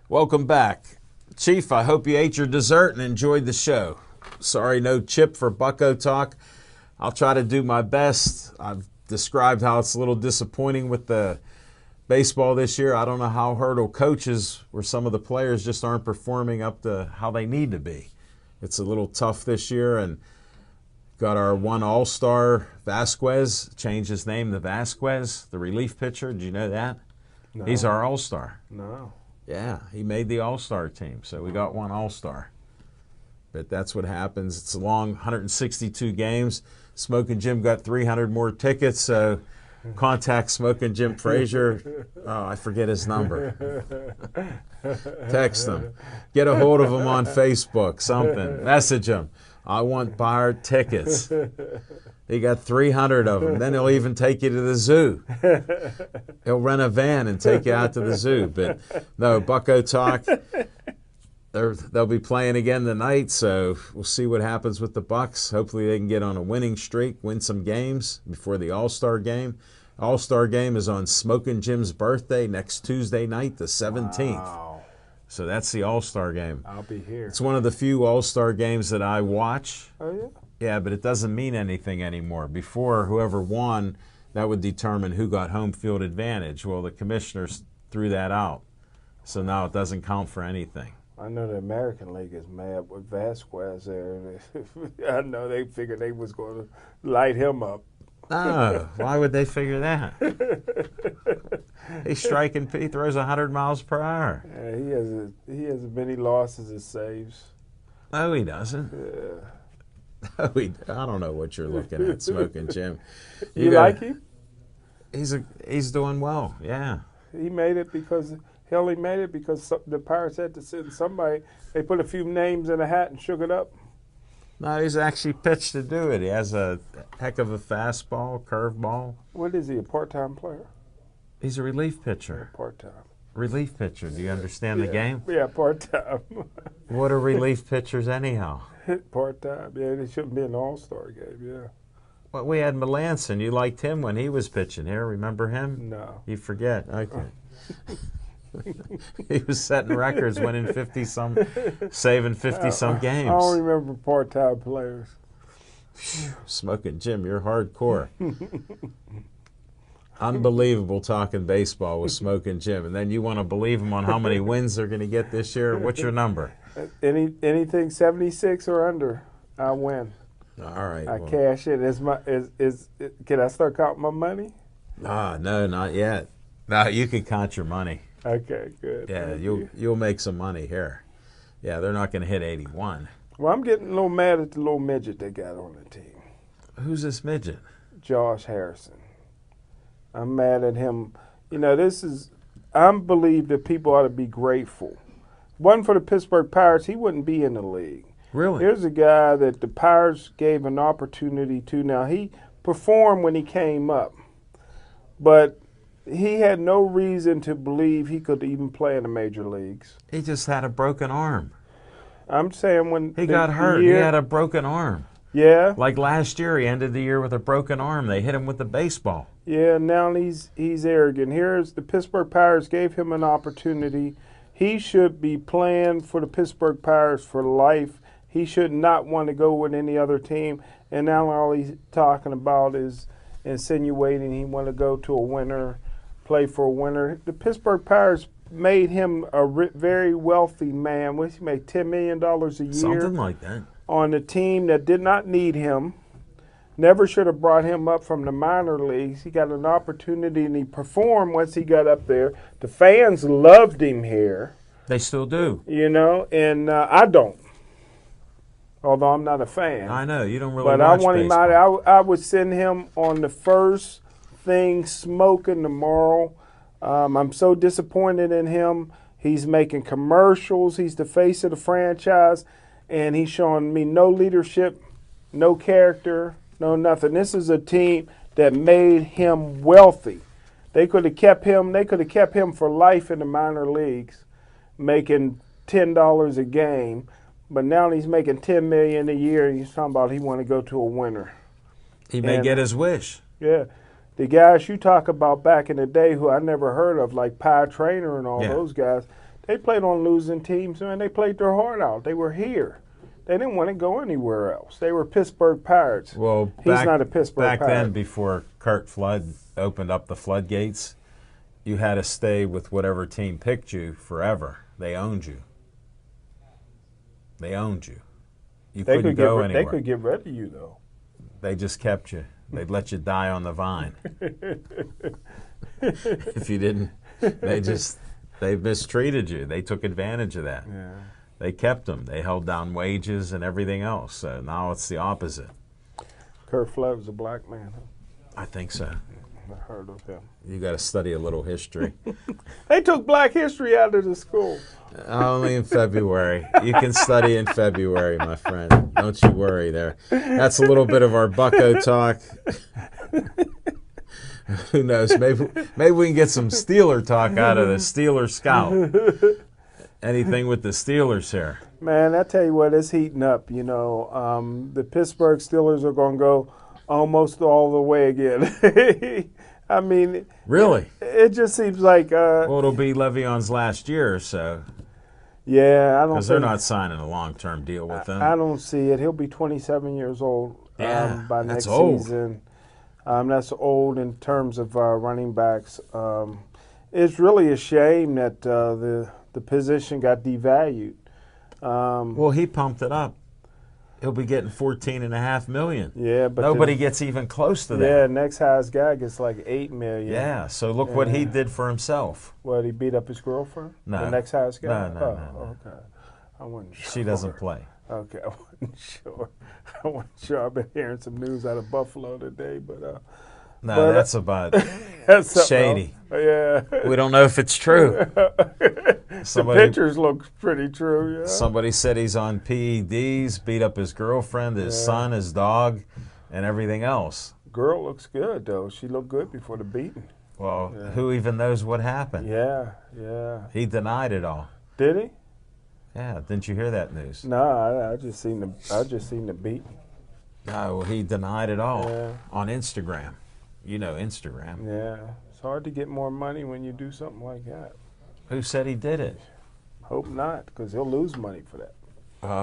A: Welcome back. Chief, I hope you ate your dessert and enjoyed the show. Sorry, no Chip for Bucko Talk. I'll try to do my best. I've described how it's a little disappointing with the baseball this year. I don't know how Hurdle coaches where some of the players just aren't performing up to how they need to be. It's a little tough this year, and got our one all-star Vasquez, changed his name to Vasquez, the relief pitcher. Did you know that?
B: No.
A: He's our all-star.
B: No.
A: Yeah, he made the all-star team, so we got one all-star. But that's what happens. It's a long 162 games. Smoking Jim got 300 more tickets, so contact Smoking Jim Frazier. Oh, I forget his number. Text him. Get a hold of him on Facebook, something. Message him. I want Bayard tickets. He got 300 of them. Then he'll even take you to the zoo. He'll rent a van and take you out to the zoo. But no, Bucko Talk, they'll be playing again tonight, so we'll see what happens with the Bucks. Hopefully they can get on a winning streak, win some games before the All-Star game. All-Star game is on Smoking Jim's birthday next Tuesday night, the 17th.
B: Wow.
A: So that's the All-Star game.
B: I'll be here.
A: It's one of the few All-Star games that I watch.
B: Oh, yeah?
A: Yeah, but it doesn't mean anything anymore. Before, whoever won, that would determine who got home field advantage. Well, the commissioners threw that out. So now it doesn't count for anything.
B: I know the American League is mad with Vasquez there. I know they figured they was going to light him up.
A: Oh, why would they figure that? He's striking, he throws 100 miles per hour.
B: Yeah, he has as many losses as saves.
A: No, he doesn't.
B: Yeah.
A: No, I don't know what you're looking at, Smoking Jim.
B: You like him?
A: He's doing well, yeah.
B: He made it because the Pirates had to send somebody. They put a few names in a hat and shook it up.
A: No, he's actually pitched to do it. He has a heck of a fastball, curveball.
B: What is he, a part-time player?
A: He's a relief pitcher.
B: Part-time.
A: Relief pitcher. Do you understand the game?
B: Yeah, part-time.
A: What are relief pitchers anyhow?
B: Part-time. Yeah, they shouldn't be an all-star game, yeah.
A: Well, we had Melanson. You liked him when he was pitching here. Remember him?
B: No.
A: You forget. Okay. He was setting records, winning 50-some, saving 50-some games.
B: I don't remember part-time players.
A: Smoking Jim, you're hardcore. Unbelievable talking baseball with Smoking Jim. And then you want to believe him on how many wins they're going to get this year? What's your number?
B: Anything 76 or under, I win.
A: All right.
B: I cash it. Can I start counting my money?
A: No, not yet. No, you can count your money.
B: Okay, good.
A: Yeah, you'll make some money here. Yeah, they're not going to hit 81.
B: Well, I'm getting a little mad at the little midget they got on the team.
A: Who's this midget?
B: Josh Harrison. I'm mad at him. You know, I believe that people ought to be grateful. One for the Pittsburgh Pirates, he wouldn't be in the league.
A: Really?
B: Here's a guy that the Pirates gave an opportunity to. Now, he performed when he came up, but he had no reason to believe he could even play in the major leagues.
A: He just had a broken arm.
B: I'm saying when
A: he got hurt, he had a broken arm.
B: Yeah.
A: Like last year, he ended the year with a broken arm. They hit him with the baseball.
B: Yeah, now he's arrogant. Here's the Pittsburgh Pirates gave him an opportunity. He should be playing for the Pittsburgh Pirates for life. He should not want to go with any other team. And now all he's talking about is insinuating he want to go to a winner, play for a winner. The Pittsburgh Pirates made him a very wealthy man. He made $10 million a year.
A: Something like that.
B: On a team that did not need him. Never should have brought him up from the minor leagues. He got an opportunity and he performed once he got up there. The fans loved him here.
A: They still do.
B: You know, and I don't. Although I'm not a fan.
A: I know, you don't really
B: but
A: watch
B: I want
A: baseball.
B: him out. I would send him on the first thing smoking tomorrow. I'm so disappointed in him. He's making commercials. He's the face of the franchise. And he's showing me no leadership, no character, no nothing. This is a team that made him wealthy. They could have kept him. They could have kept him for life in the minor leagues, making $10 a game. But now he's making $10 million a year, and he's talking about he want to go to a winner.
A: He may get his wish.
B: Yeah, the guys you talk about back in the day, who I never heard of, like Pie Trainer and all those guys, They played on losing teams, man. They played their heart out. They were here. They didn't want to go anywhere else. They were Pittsburgh Pirates.
A: Well,
B: he's not a Pittsburgh
A: back
B: Pirate.
A: then, before Curt Flood opened up the floodgates, you had to stay with whatever team picked you forever. They owned you. They owned you. You couldn't go anywhere.
B: They could get rid of you, though.
A: They just kept you. They'd let you die on the vine. If you didn't, they mistreated you. They took advantage of that.
B: Yeah.
A: They kept them. They held down wages and everything else. So now it's the opposite.
B: Curt Flood was a black man.
A: I think so.
B: I heard of him.
A: You got to study a little history.
B: They took black history out of the school.
A: Only in February. You can study in February, my friend. Don't you worry there. That's a little bit of our Bucko talk. Who knows? Maybe we can get some Steeler talk out of the Steeler Scout. Anything with the Steelers here.
B: Man, I tell you what, it's heating up. You know, the Pittsburgh Steelers are going to go almost all the way again. I mean,
A: really,
B: it just seems like.
A: Well, it'll be Le'Veon's last year or so.
B: Yeah, I don't.
A: Because they're not signing a long-term deal with him.
B: I don't see it. He'll be 27 years old by next season. That's old in terms of running backs. It's really a shame that the position got devalued.
A: Well, he pumped it up. He'll be getting $14.5 million.
B: Yeah, but
A: nobody gets even close to that.
B: Yeah, next highest guy gets like $8 million.
A: Yeah, so look what he did for himself.
B: What, he beat up his girlfriend?
A: No.
B: The next highest guy?
A: No.
B: Okay. I wasn't sure.
A: She doesn't play.
B: Okay, I wasn't sure. I've been hearing some news out of Buffalo today, but
A: that's about
B: that's
A: shady.
B: Yeah.
A: We don't know if it's true.
B: The pictures look pretty true, yeah.
A: Somebody said he's on PEDs, beat up his girlfriend, his son, his dog, and everything else.
B: Girl looks good, though. She looked good before the beating.
A: Well, who even knows what happened?
B: Yeah.
A: He denied it all.
B: Did he?
A: Yeah, didn't you hear that news?
B: No, I just seen the beating.
A: No, he denied it all on Instagram. You know Instagram.
B: Yeah, it's hard to get more money when you do something like that.
A: Who said he did it?
B: Hope not, because he'll lose money for that.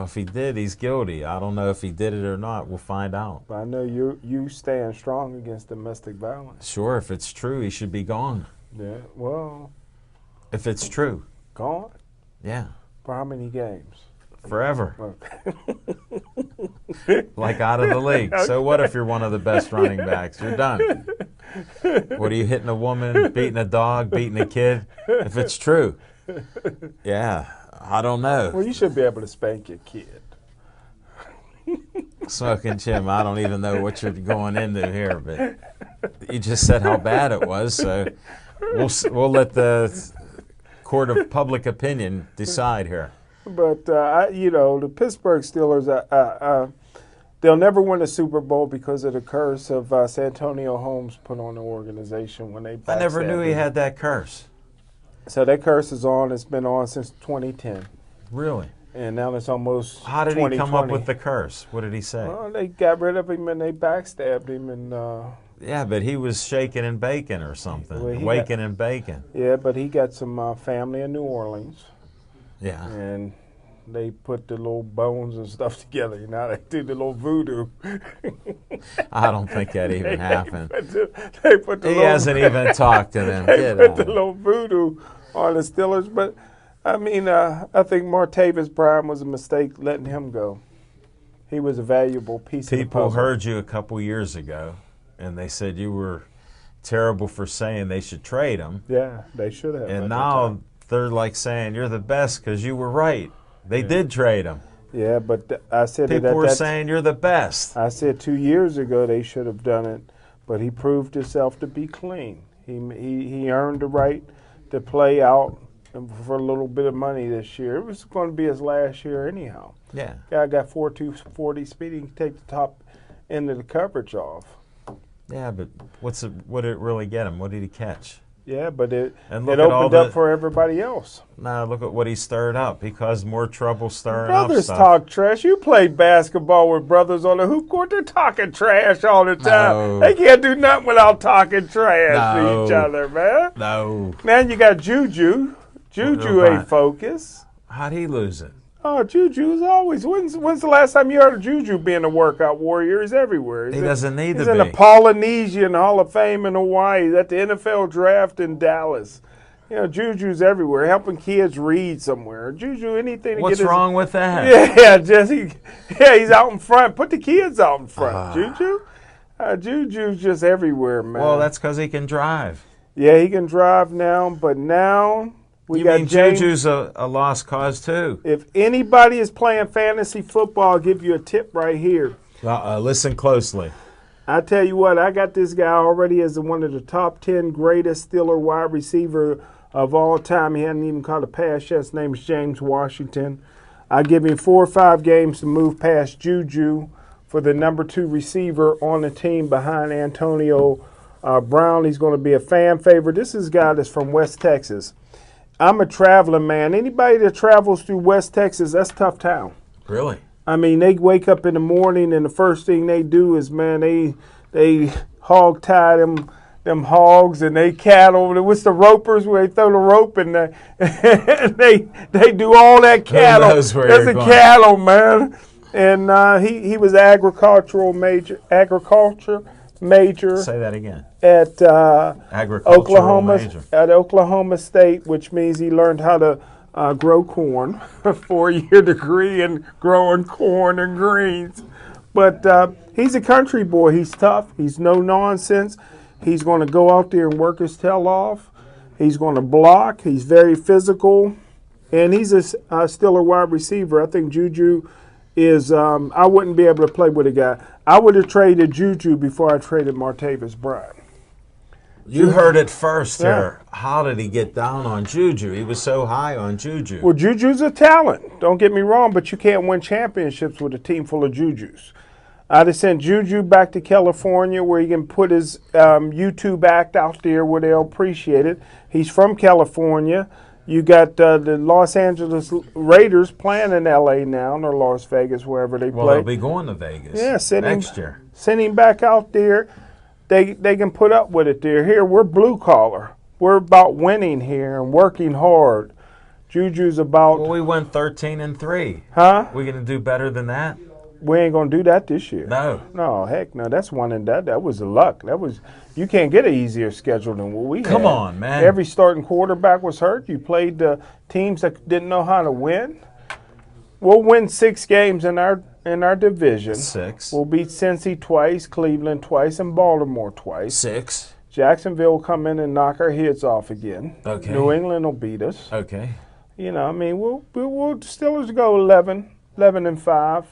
A: If he did, he's guilty. I don't know if he did it or not. We'll find out.
B: But I know you stand strong against domestic violence.
A: Sure, if it's true, he should be gone.
B: Yeah, well.
A: If it's true.
B: Gone?
A: Yeah.
B: For how many games?
A: Forever.
B: Okay.
A: Like out of the league. Okay. So what if you're one of the best running backs? You're done. What are you, hitting a woman, beating a dog, beating a kid? If it's true. Yeah, I don't know.
B: Well, you should be able to spank your kid.
A: Smoking Jim, I don't even know what you're going into here, but you just said how bad it was, so we'll let the court of public opinion decide here.
B: But, the Pittsburgh Steelers, they'll never win a Super Bowl because of the curse of Santonio Holmes put on the organization when they backstabbed him.
A: I never knew he had that curse.
B: So that curse is on. It's been on since 2010.
A: Really?
B: And now it's almost
A: How did he come up with the curse? What did he say?
B: Well, they got rid of him and they backstabbed him. And
A: yeah, but he was shaking and baking or something. Waking and baking.
B: Yeah, but he got some family in New Orleans.
A: Yeah.
B: And they put the little bones and stuff together. Now they do the little voodoo.
A: I don't think that even happened.
B: He
A: hasn't even talked to them.
B: They put the little voodoo on the Steelers. But, I mean, I think Martavis Bryant was a mistake letting him go. He was a valuable piece of the puzzle.
A: People heard you a couple years ago, and they said you were terrible for saying they should trade him.
B: Yeah, they should have.
A: And now they're like saying you're the best because you were right. They did trade him.
B: Yeah, but I said
A: people were saying you're the best.
B: I said 2 years ago they should have done it, but he proved himself to be clean. He earned the right to play out for a little bit of money this year. It was going to be his last year anyhow.
A: Yeah.
B: Guy got 4.240 speed. He can take the top end of the coverage off.
A: Yeah, but what did it really get him? What did he catch?
B: Yeah, but it opened up for everybody else.
A: Now look at what he stirred up. He caused more trouble stirring
B: brothers
A: up stuff.
B: Talk trash. You play basketball with brothers on the hoop court. They're talking trash all the time.
A: No.
B: They can't do nothing without talking trash to each other, man.
A: No.
B: Now you got Juju. Juju ain't focused.
A: How'd he lose it?
B: Oh, Juju's always. When's the last time you heard of Juju being a workout warrior? He's everywhere.
A: He doesn't need to
B: He's
A: be.
B: in the Polynesian Hall of Fame in Hawaii. He's at the NFL draft in Dallas. You know, Juju's everywhere, helping kids read somewhere. Juju, anything to
A: What's
B: get his,
A: wrong with that?
B: Yeah, Jesse. Yeah, he's out in front. Put the kids out in front. Juju? Juju's just everywhere, man.
A: Well, that's because he can drive.
B: Yeah, he can drive now, but now we
A: You
B: got
A: mean
B: James.
A: Juju's a lost cause, too?
B: If anybody is playing fantasy football, I'll give you a tip right here.
A: Listen closely.
B: I tell you what, I got this guy already as one of the top 10 greatest Steeler wide receiver of all time. He hadn't even caught a pass yet. His name is James Washington. I give him 4 or 5 games to move past Juju for the number 2 receiver on the team behind Antonio Brown. He's going to be a fan favorite. This is a guy that's from West Texas. I'm a traveling man. Anybody that travels through West Texas, that's a tough town.
A: Really?
B: I mean, they wake up in the morning and the first thing they do is, man, they hog tie them hogs and they cattle. What's the ropers where they throw the rope and they do all that cattle.
A: knows where
B: That's
A: you're
B: a
A: going.
B: cattle, man. And he was agriculture major
A: Say that again.
B: at
A: Agricultural major.
B: Oklahoma State, which means he learned how to grow corn, a 4-year degree in growing corn and greens. But he's a country boy. He's tough. He's no nonsense. He's going to go out there and work his tail off. He's going to block. He's very physical. And he's a Steeler wide receiver. I think Juju is I wouldn't be able to play with a guy. I would have traded Juju before I traded Martavis Bryant.
A: You heard it first
B: Yeah.
A: here. How did he get down on Juju? He was so high on Juju.
B: Well, Juju's a talent. Don't get me wrong, but you can't win championships with a team full of Jujus. I'd have sent Juju back to California where he can put his YouTube act out there where they'll appreciate it. He's from California. You got the Los Angeles Raiders playing in L.A. now, or Las Vegas, wherever they
A: Well,
B: play.
A: he'll be going to Vegas next year.
B: Send him back out there. They can put up with it there. Here, we're blue collar. We're about winning here and working hard. Juju's about,
A: Well, we went 13-3.
B: huh?
A: We going to do better than that?
B: We ain't gonna do that this year.
A: No.
B: No, heck no. That's one and that. That was the luck. You can't get an easier schedule than what we had.
A: Come on, man.
B: Every starting quarterback was hurt. You played the teams that didn't know how to win. We'll win 6 games in our division.
A: 6.
B: We'll beat Cincy twice, Cleveland twice, and Baltimore twice.
A: 6.
B: Jacksonville will come in and knock our heads off again.
A: Okay.
B: New England will beat us.
A: Okay.
B: You know, I mean, we'll Steelers go 11-5.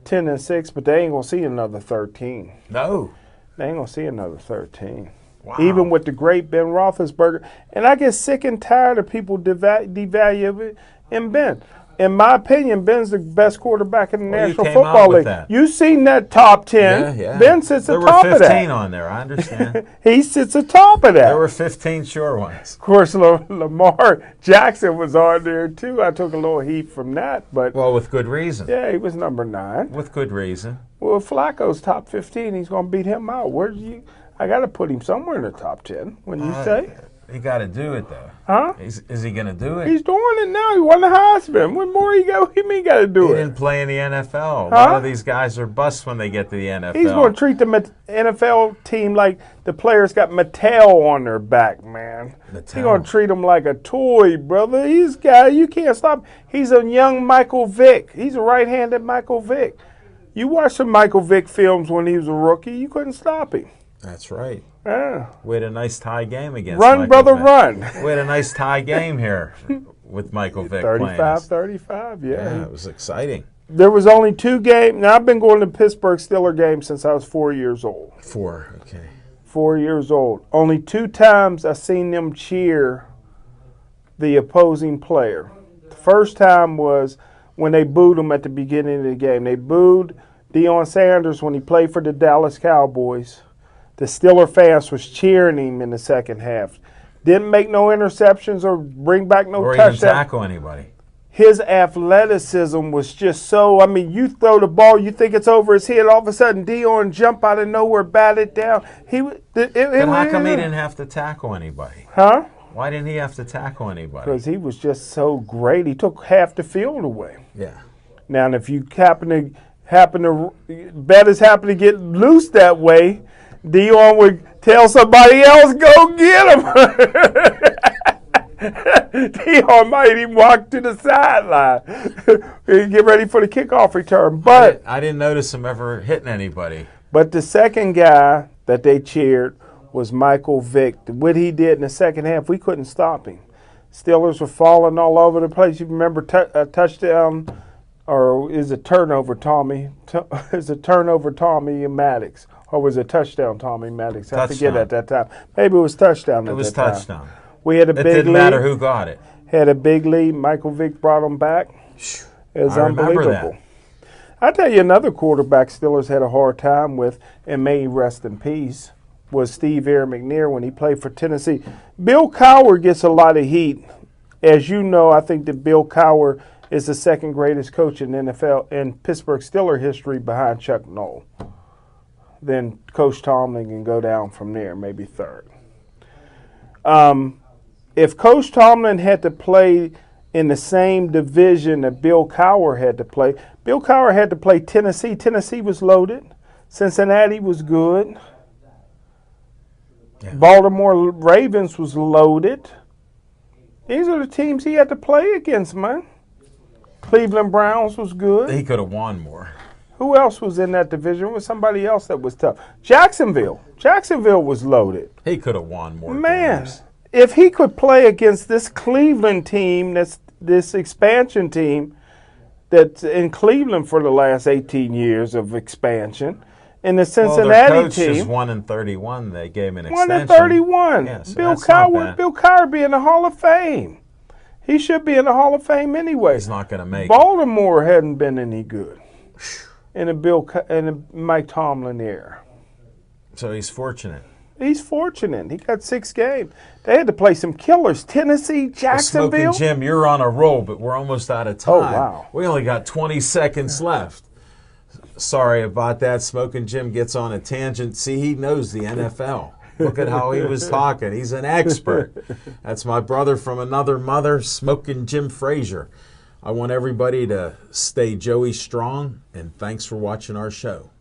B: 10-6, but they ain't gonna see another 13.
A: No.
B: They ain't gonna see another 13.
A: Wow.
B: Even with the great Ben Roethlisberger, and I get sick and tired of people devalue in Ben. In my opinion, Ben's the best quarterback in the
A: Well, you
B: National
A: came
B: Football
A: out with
B: League.
A: that.
B: You seen that top 10?
A: Yeah.
B: Ben sits
A: there
B: atop
A: were
B: of
A: 15
B: that.
A: on there. I understand.
B: He sits atop of that.
A: There were 15 sure ones.
B: Of course, Lamar Jackson was on there too. I took a little heat from that, but
A: Well, with good reason.
B: yeah, he was number 9.
A: With good reason.
B: Well, if Flacco's top 15, he's going to beat him out. I got to put him somewhere in the top 10, wouldn't you say?
A: He got to do it, though.
B: Huh?
A: Is he going to do it?
B: He's doing it now. He won the Heisman. What more he got to do
A: He
B: it?
A: didn't play in the NFL. A
B: Huh?
A: lot of these guys are busts when they get to the NFL.
B: He's going to treat the NFL team like the players got Mattel on their back, man. He's
A: Mattel.
B: going to treat them like a toy, brother. He's guy you can't stop. He's a young Michael Vick. He's a right-handed Michael Vick. You watch some Michael Vick films when he was a rookie. You couldn't stop him.
A: That's right.
B: Yeah.
A: We had a nice tie game against
B: Run,
A: Michael
B: brother,
A: Vick.
B: run.
A: We had a nice tie game here with Michael Vick playing us.
B: 35-35, yeah.
A: Yeah, it was exciting.
B: There was only 2 games. Now, I've been going to Pittsburgh Steelers games since I was 4 years old.
A: 4, okay.
B: 4 years old. Only 2 times I've seen them cheer the opposing player. The first time was when they booed him at the beginning of the game. They booed Deion Sanders when he played for the Dallas Cowboys. The Steeler fans was cheering him in the second half. Didn't make no interceptions or bring back no
A: Or even
B: touchdowns.
A: tackle anybody.
B: His athleticism was just so. I mean, you throw the ball, you think it's over his head. All of a sudden, Deion jump out of nowhere, bat it down.
A: But how come he didn't have to tackle anybody?
B: Huh?
A: Why didn't he have to tackle anybody?
B: Because he was just so great. He took half the field away.
A: Yeah.
B: Now, if you bettors happen to get loose that way, Dion would tell somebody else, go get him. Dion might even walk to the sideline and get ready for the kickoff return. But
A: I didn't notice him ever hitting anybody.
B: But the second guy that they cheered was Michael Vick. What he did in the second half, we couldn't stop him. Steelers were falling all over the place. You remember a touchdown, or is it turnover, Tommy? Is it turnover, Tommy Maddox? Or was it touchdown, Tommy Maddox? I forget at that time. Maybe it was touchdown.
A: It was touchdown.
B: We had a big lead. It
A: didn't matter who got it.
B: Had a big lead. Michael Vick brought him back. It was unbelievable. I tell you, another quarterback Steelers had a hard time with, and may he rest in peace, was Steve Air McNair when he played for Tennessee. Bill Cowher gets a lot of heat. As you know, I think that Bill Cowher is the second greatest coach in NFL in Pittsburgh Steelers history behind Chuck Noll. Then Coach Tomlin can go down from there, maybe third. If Coach Tomlin had to play in the same division that Bill Cowher had to play, Bill Cowher had to play Tennessee. Tennessee was loaded. Cincinnati was good. Yeah. Baltimore Ravens was loaded. These are the teams he had to play against, man. Cleveland Browns was good.
A: He could have won more.
B: Who else was in that division? It was somebody else that was tough. Jacksonville was loaded.
A: He could have won more
B: games. If he could play against this Cleveland team, this expansion team that's in Cleveland for the last 18 years of expansion, and the Cincinnati team.
A: Is 1-31. They gave him an extension.
B: 1-31.
A: Yeah, so
B: Bill Cowher be in the Hall of Fame. He should be in the Hall of Fame anyway.
A: He's not going to make
B: Baltimore hadn't been any good in a Mike Tomlin era.
A: So he's fortunate.
B: He's fortunate. He got 6 games. They had to play some killers. Tennessee, Jacksonville.
A: Smoking Jim, you're on a roll, but we're almost out of time.
B: Oh, wow.
A: We only got 20 seconds left. Sorry about that. Smoking Jim gets on a tangent. See, he knows the NFL. Look at how he was talking. He's an expert. That's my brother from another mother, Smoking Jim Frazier. I want everybody to stay Joey strong, and thanks for watching our show.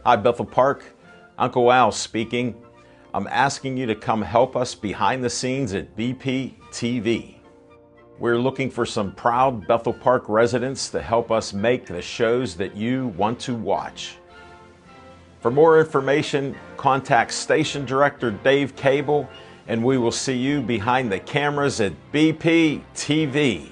A: Hi, Bethel Park. Uncle Al speaking. I'm asking you to come help us behind the scenes at BP TV. We're looking for some proud Bethel Park residents to help us make the shows that you want to watch. For more information, contact Station Director Dave Cable, and we will see you behind the cameras at BP TV.